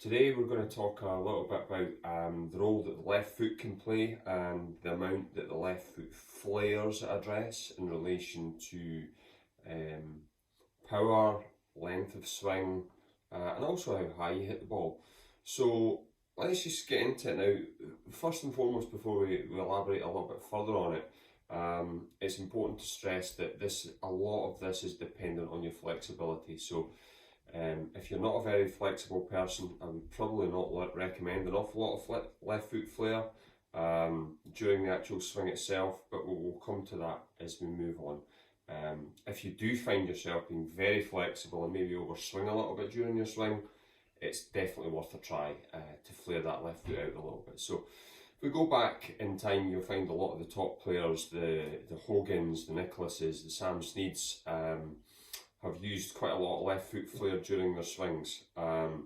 Today we're going to talk a little bit about the role that the left foot can play and the amount that the left foot flares address in relation to power, length of swing, and also how high you hit the ball. So let's just get into it now. First and foremost, before we elaborate a little bit further on it, it's important to stress that a lot of this is dependent on your flexibility. So if you're not a very flexible person, I would probably not recommend an awful lot of left foot flare during the actual swing itself, but we'll come to that as we move on. If you do find yourself being very flexible and maybe overswing a little bit during your swing, it's definitely worth a try to flare that left foot out a little bit. So if we go back in time, you'll find a lot of the top players, the Hogans, the Nicklauses, the Sam Sneads, have used quite a lot of left foot flare during their swings. Now,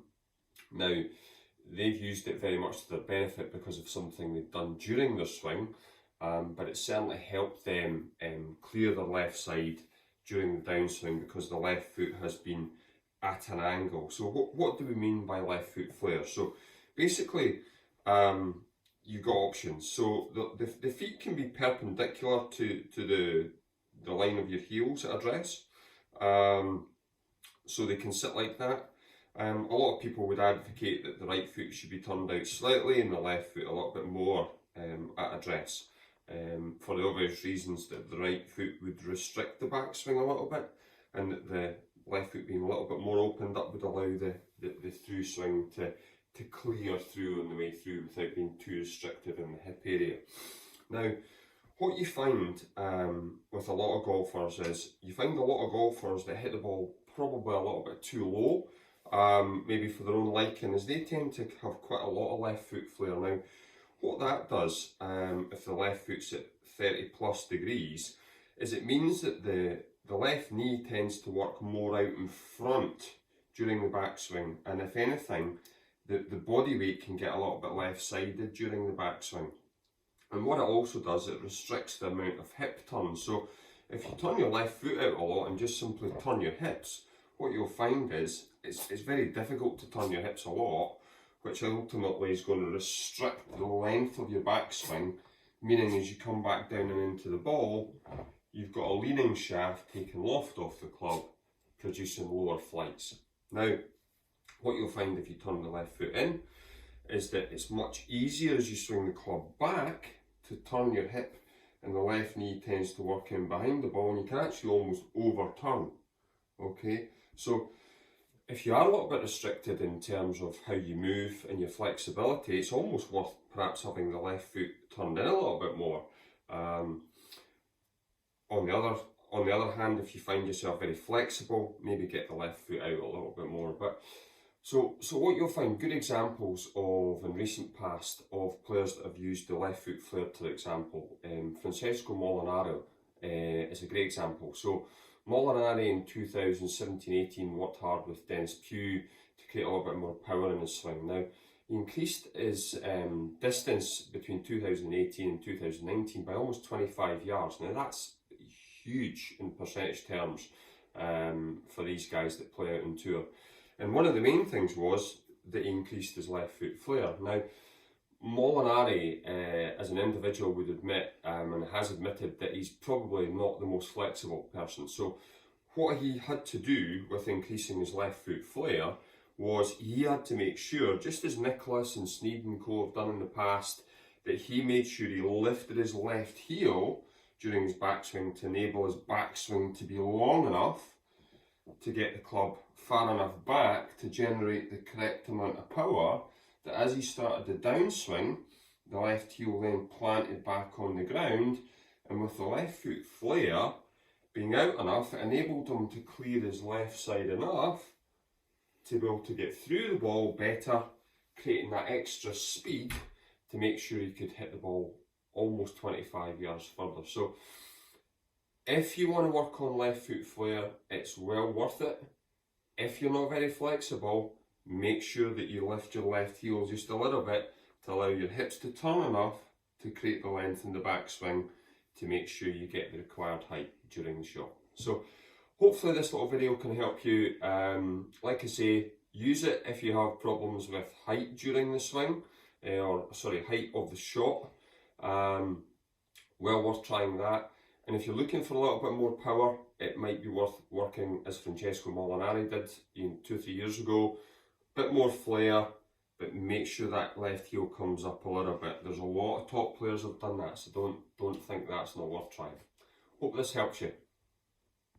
they've used it very much to their benefit because of something they've done during their swing, but it certainly helped them clear their left side during the downswing because the left foot has been at an angle. So what do we mean by left foot flare? So basically, you've got options. So the feet can be perpendicular to the line of your heels at address. So they can sit like that. A lot of people would advocate that the right foot should be turned out slightly and the left foot a little bit more at address, for the obvious reasons that the right foot would restrict the backswing a little bit, and that the left foot being a little bit more opened up would allow the through swing to clear through on the way through without being too restrictive in the hip area. Now, what you find with a lot of golfers is you find a lot of golfers that hit the ball probably a little bit too low, maybe for their own liking, as they tend to have quite a lot of left foot flare. Now, what that does, if the left foot's at 30 plus degrees, is it means that the left knee tends to work more out in front during the backswing, and if anything, the body weight can get a little bit left-sided during the backswing. And what it also does, it restricts the amount of hip turn. So if you turn your left foot out a lot and just simply turn your hips, what you'll find is it's very difficult to turn your hips a lot, which ultimately is going to restrict the length of your backswing, meaning as you come back down and into the ball, you've got a leaning shaft taking loft off the club, producing lower flights. Now, what you'll find if you turn the left foot in is that it's much easier as you swing the club back to turn your hip, and the left knee tends to work in behind the ball and you can actually almost overturn. Okay, so if you are a little bit restricted in terms of how you move and your flexibility, it's almost worth perhaps having the left foot turned in a little bit more. On the other hand, if you find yourself very flexible, maybe get the left foot out a little bit more. But so what you'll find good examples of in recent past of players that have used the left foot flare, for example, Francesco Molinaro is a great example. So Molinari in 2017-18 worked hard with Dennis Pugh to create a little bit more power in his swing. Now, he increased his distance between 2018 and 2019 by almost 25 yards. Now that's huge in percentage terms for these guys that play out on tour. And one of the main things was that he increased his left foot flare. Now, Molinari, as an individual, would admit and has admitted that he's probably not the most flexible person. So what he had to do with increasing his left foot flare was he had to make sure, just as Nicklaus and Snead and co have done in the past, that he made sure he lifted his left heel during his backswing to enable his backswing to be long enough to get the club far enough back to generate the correct amount of power, that as he started the downswing, the left heel then planted back on the ground, and with the left foot flare being out enough, it enabled him to clear his left side enough to be able to get through the ball better, creating that extra speed to make sure he could hit the ball almost 25 yards further. So if you want to work on left foot flare, it's well worth it. If you're not very flexible, make sure that you lift your left heel just a little bit to allow your hips to turn enough to create the length in the backswing to make sure you get the required height during the shot. So hopefully this little video can help you. Like I say, Use it if you have problems with height during the swing, height of the shot. Well worth trying that. And if you're looking for a little bit more power, it might be worth working as Francesco Molinari did 2 or 3 years ago. Bit more flair, but make sure that left heel comes up a little bit. There's a lot of top players have done that, so don't think that's not worth trying. Hope this helps you.